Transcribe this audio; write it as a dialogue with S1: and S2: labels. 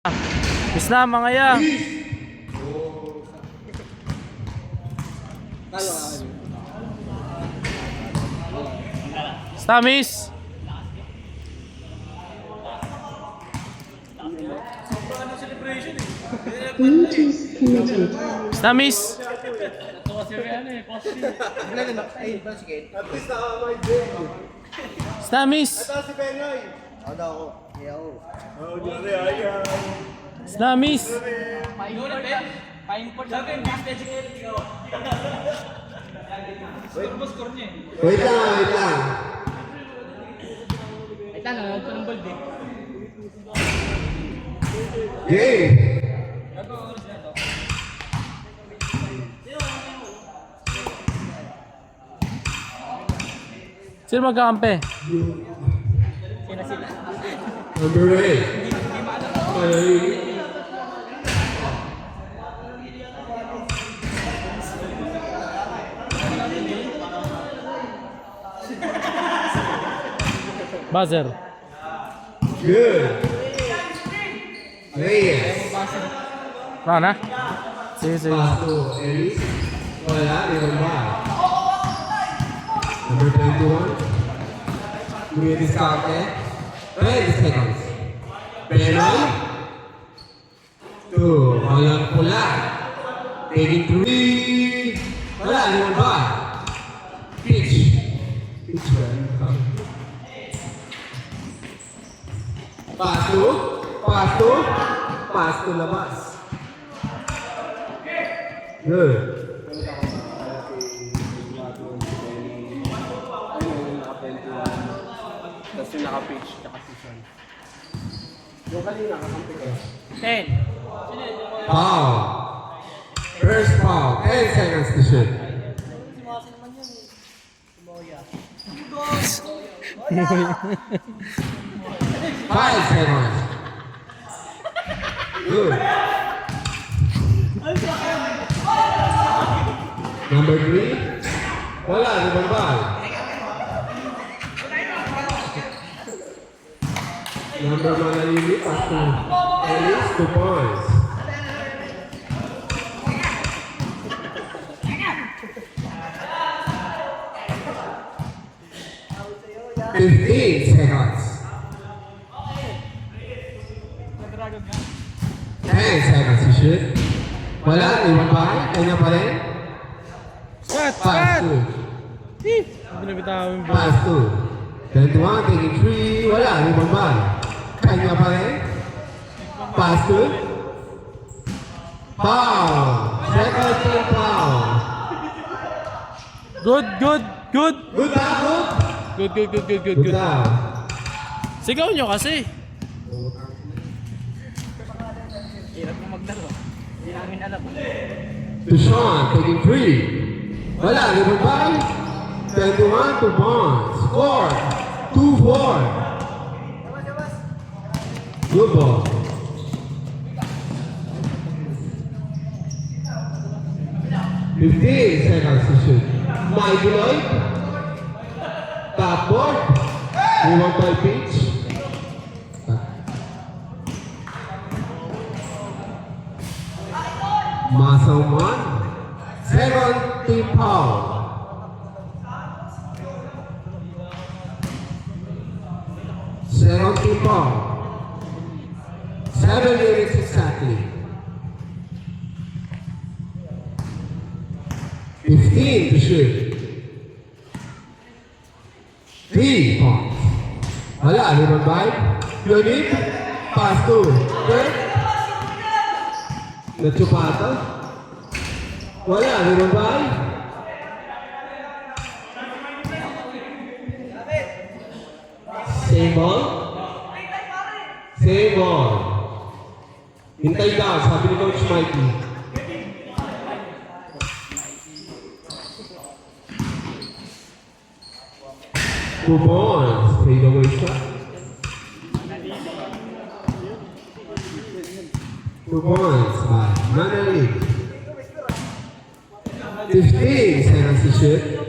S1: Miss na mga ya. Stamis. Stamis. Stamis. Snamis.
S2: Wait lang. Game.
S1: Sino magkakampi?
S2: Number 8.
S1: Buzzer.
S2: Good. Reyes.
S1: Wala na? Sige, sige.
S2: Pasto. Ellis. Wala. Limang ba? Number 21. Kuya Discarte. 20 seconds. Penoy. 2. Walang pula. Taking 3. Wala. Limang ba? Pitch. Pitch ba? Pasto labas. Good.
S3: Tapos yung naka-pitch, naka-season. Yung kanina, kakampi kayo.
S1: 10.
S2: Foul. First foul. 10 seconds to shoot. 5 seconds. Good. Number 3. Wala, limang ball. Number Manalili, pasto. Ellis, 2 points. Fifteen seconds. 10 seconds to shoot. Wala, limang ball. Kanya pa rin. Pass 2.
S1: Hindi na bitawin ba?
S2: Pass 2. 21, taking 3. Wala, limang ball. Kanya pa rin. Pass 2. Foul. Second team foul.
S1: Good.
S2: Good na, good.
S1: Good.
S2: Good na.
S1: Sigaw nyo kasi.
S3: Hirap mo maglaro. Hindi namin alam.
S2: Deshaun taking 3. Wala, limang ball. 21 to Bonds. Score. 2-4. Good ball. Fifteen seconds to shoot. Mike Lloyd. Top board. Limang ball pitch. Muscle one. Second team foul. Second team foul. 7 minutes exactly. 15 to shoot. 3 points. Wala, limang ball. Unit. Pass 2. Third. Nachupata. Wala, limang ball. Same ball. Same ball. Hintay daw, sabi ni Coach Mikey. Two balls. Fade away shot. 2 points by Manali. 15 seconds to shoot.